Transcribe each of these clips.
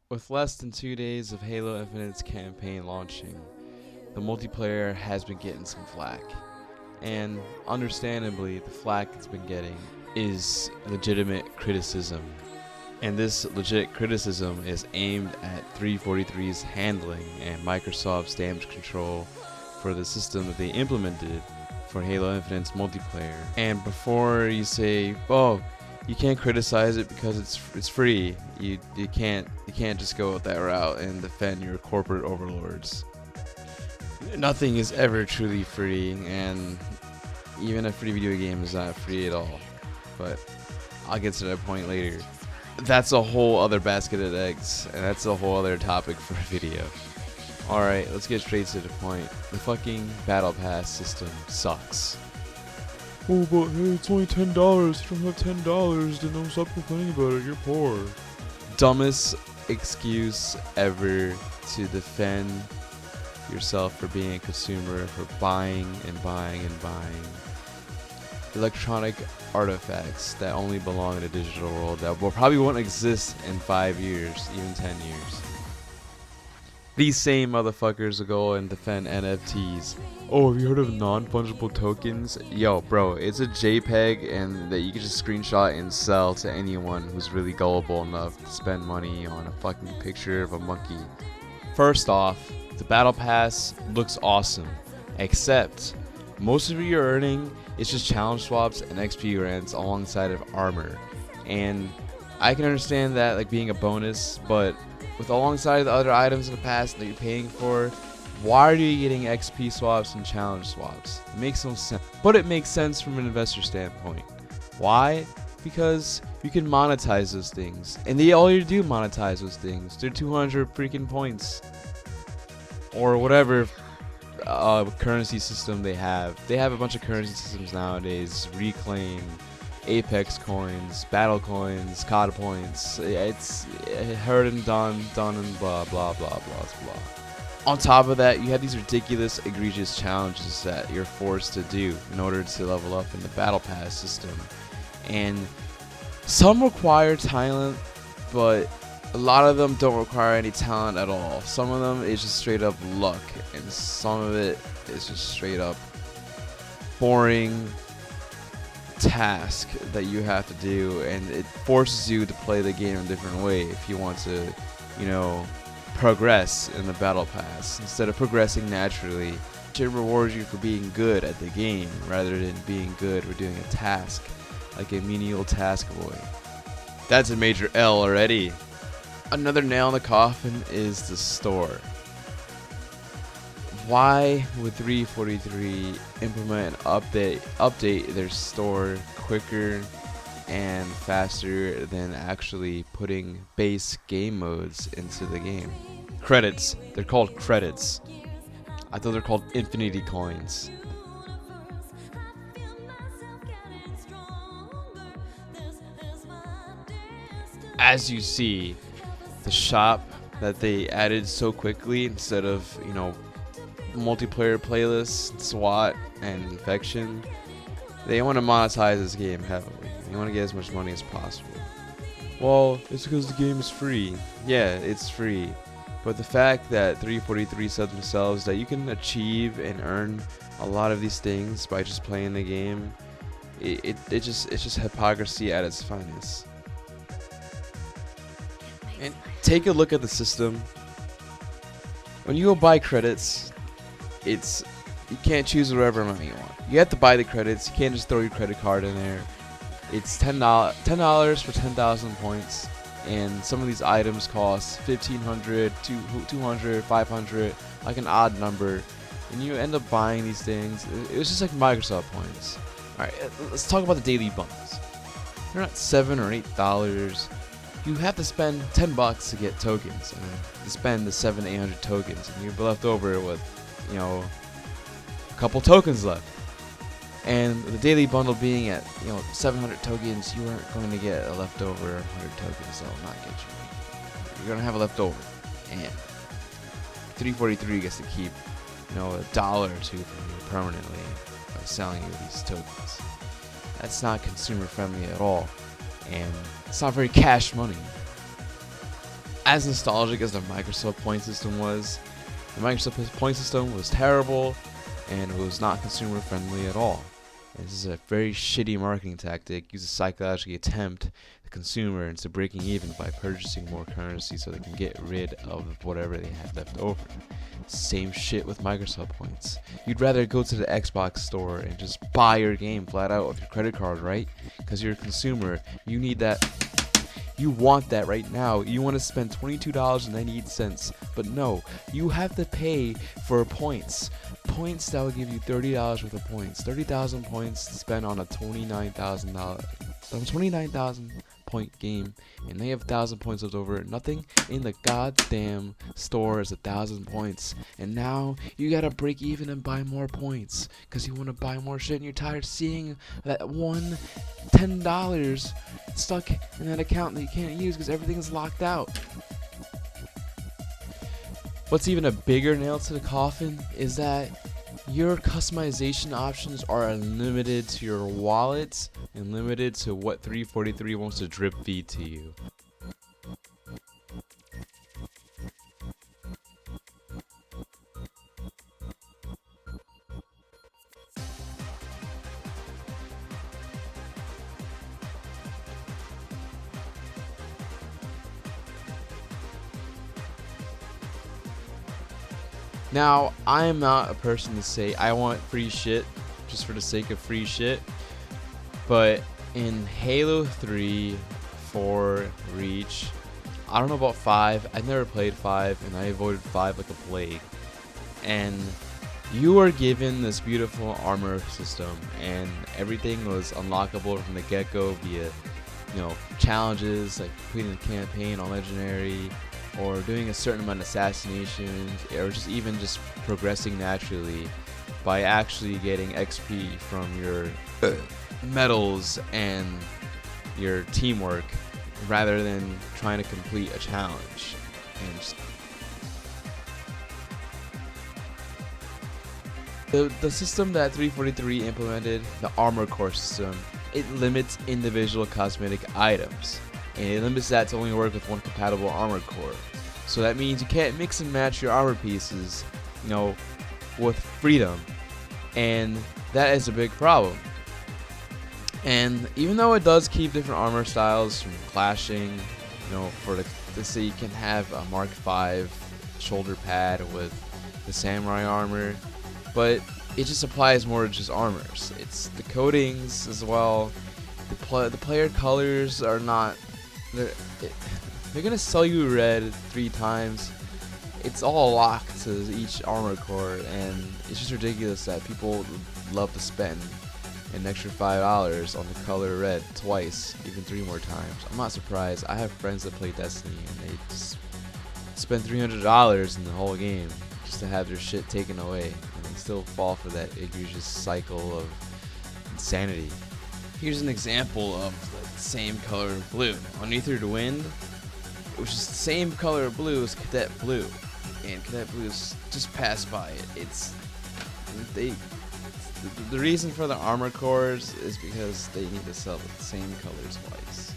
With less than 2 days of Halo Infinite's campaign launching, the multiplayer has been getting some flack. And understandably, the flack it's been getting is legitimate criticism. And this legit criticism is aimed at 343's handling and Microsoft's damage control for the system that they implemented for Halo Infinite's multiplayer. And before you say, "Oh, you can't criticize it because it's free," you can't just go that route and defend your corporate overlords. Nothing is ever truly free, and even a free video game is not free at all. But I'll get to that point later. That's a whole other basket of eggs, and that's a whole other topic for a video. Alright, let's get straight to the point. The fucking Battle Pass system sucks. Oh, but hey, it's only $10. You don't have $10, then don't stop complaining about it. You're poor. Dumbest excuse ever to defend yourself for being a consumer, for buying and buying and buying electronic artifacts that only belong in a digital world that probably won't exist in 5 years, even 10 years. These same motherfuckers will go and defend NFTs. Oh, have you heard of non-fungible tokens? Yo, bro, it's a JPEG and that you can just screenshot and sell to anyone who's really gullible enough to spend money on a fucking picture of a monkey. First off, the Battle Pass looks awesome, except most of your earning is just challenge swaps and XP grants alongside of armor. And I can understand that like being a bonus, but with alongside the other items in the past that you're paying for, why are you getting XP swaps and challenge swaps? It makes no sense. But it makes sense from an investor standpoint. Why? Because you can monetize those things. And they all you do monetize those things. They're 200 freaking points. Or whatever currency system they have. They have a bunch of currency systems nowadays. Reclaim, Apex coins, battle coins, COD points. It's heard and done and blah blah blah blah blah. On top of that, you have these ridiculous, egregious challenges that you're forced to do in order to level up in the Battle Pass system. And some require talent, but a lot of them don't require any talent at all. Some of them is just straight up luck, and some of it is just straight up boring task that you have to do, and it forces you to play the game a different way if you want to, progress in the Battle Pass. Instead of progressing naturally, it rewards you for being good at the game rather than being good for doing a task, like a menial task boy. That's a major L already. Another nail in the coffin is the store. Why would 343 implement and update their store quicker and faster than actually putting base game modes into the game? Credits. They're called credits. I thought they're called infinity coins. As you see, the shop that they added so quickly instead of, multiplayer playlists, SWAT, and infection, they want to monetize this game heavily. They want to get as much money as possible. Well, it's because the game is free. Yeah, it's free. But the fact that 343 said themselves that you can achieve and earn a lot of these things by just playing the game, it's just hypocrisy at its finest. And take a look at the system. When you go buy credits, you can't choose whatever amount you want. You have to buy the credits. You can't just throw your credit card in there. It's $10 for 10,000 points, and some of these items cost $1,500, $200, $500, like an odd number, and you end up buying these things. It was just like Microsoft points. All right, let's talk about the daily bundles. They're not $7 or $8. You have to spend $10 to get tokens, and to spend the 700-800 tokens, and you're left over with, a couple tokens left. And the daily bundle being at 700 tokens, you aren't going to get a leftover 100 tokens. That will not get you. You're going to have a leftover, and 343 gets to keep a dollar or two from you permanently by selling you these tokens. That's not consumer friendly at all, and it's not very cash money. as nostalgic as the Microsoft point system was, the Microsoft point system was terrible and it was not consumer friendly at all. And this is a very shitty marketing tactic, used to psychologically tempt the consumer into breaking even by purchasing more currency so they can get rid of whatever they have left over. Same shit with Microsoft points. You'd rather go to the Xbox store and just buy your game flat out with your credit card, right? Because you're a consumer. You need that. You want that right now. You want to spend $22.98, but no, you have to pay for points. Points that will give you $30 worth of points. 30,000 points to spend on a $29,000 point game, and they have 1,000 points left over. Nothing in the goddamn store is 1,000 points, and now you gotta break even and buy more points because you want to buy more shit, and you're tired of seeing that $10 stuck in that account that you can't use because everything is locked out. What's even a bigger nail to the coffin is that your customization options are limited to your wallet and limited to what 343 wants to drip feed to you. Now, I am not a person to say I want free shit just for the sake of free shit, but in Halo 3, 4, Reach, I don't know about 5, I never played 5, and I avoided 5 like a plague, and you are given this beautiful armor system, and everything was unlockable from the get-go via, challenges like completing the campaign on Legendary, or doing a certain amount of assassinations, or just progressing naturally by actually getting XP from your medals and your teamwork rather than trying to complete a challenge. And the system that 343 implemented, the armor core system, it limits individual cosmetic items. And it limits that to only work with one compatible armor core. So that means you can't mix and match your armor pieces, with freedom. And that is a big problem. And even though it does keep different armor styles from clashing, let's say you can have a Mark V shoulder pad with the samurai armor, but it just applies more to just armors. It's the coatings as well. The player colors are not. They're gonna sell you red 3 times. It's all locked to each armor core, and it's just ridiculous that people love to spend an extra $5 on the color red twice, even 3 more times. I'm not surprised. I have friends that play Destiny, and they just spend $300 in the whole game just to have their shit taken away, and they still fall for that egregious cycle of insanity. Here's an example of the same color of blue. On Ether to Wind, which is the same color of blue as Cadet Blue, and Cadet Blue is just passed by it. The reason for the armor cores is because they need to sell the same color twice.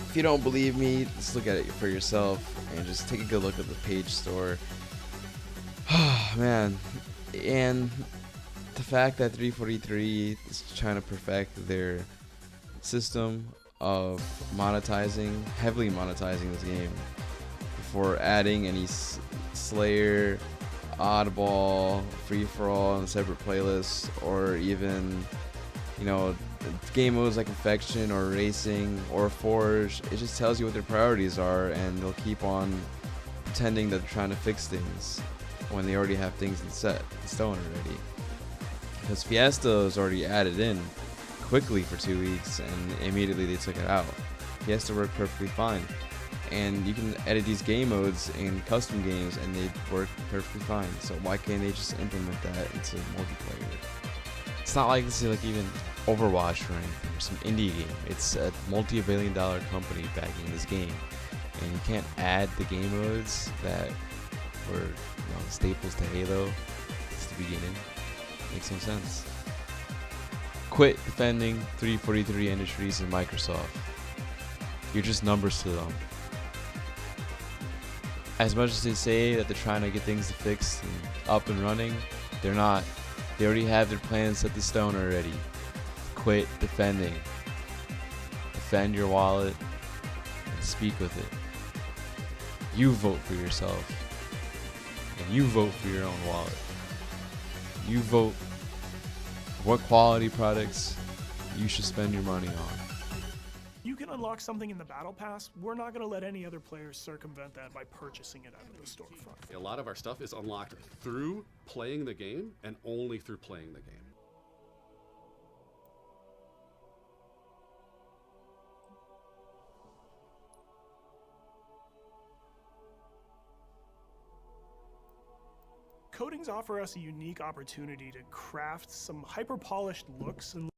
If you don't believe me, just look at it for yourself and just take a good look at the page store. Man, and the fact that 343 is trying to perfect their system of heavily monetizing this game before adding any Slayer, Oddball, Free-for-all and separate playlists, or even, game modes like Infection or Racing or Forge. It just tells you what their priorities are, and they'll keep on pretending that they're trying to fix things when they already have things in stone already. Because Fiesta is already added in quickly for 2 weeks, and immediately they took it out. Fiesta worked perfectly fine, and you can edit these game modes in custom games and they work perfectly fine. So why can't they just implement that into multiplayer? It's not like this is like even Overwatch or anything, or some indie game. It's a multi-billion-dollar company backing this game, and you can't add the game modes that were staples to Halo since the beginning. Makes no sense. Quit defending 343 Industries and Microsoft. You're just numbers to them. as much as they say that they're trying to get things fixed and up and running, they're not. They already have their plans set to stone already. Quit defending. Defend your wallet and speak with it. You vote for yourself. And you vote for your own wallet. You vote for what quality products you should spend your money on. You can unlock something in the battle pass. We're not going to let any other players circumvent that by purchasing it out of the storefront. A lot of our stuff is unlocked through playing the game and only through playing the game. Coatings offer us a unique opportunity to craft some hyper-polished looks and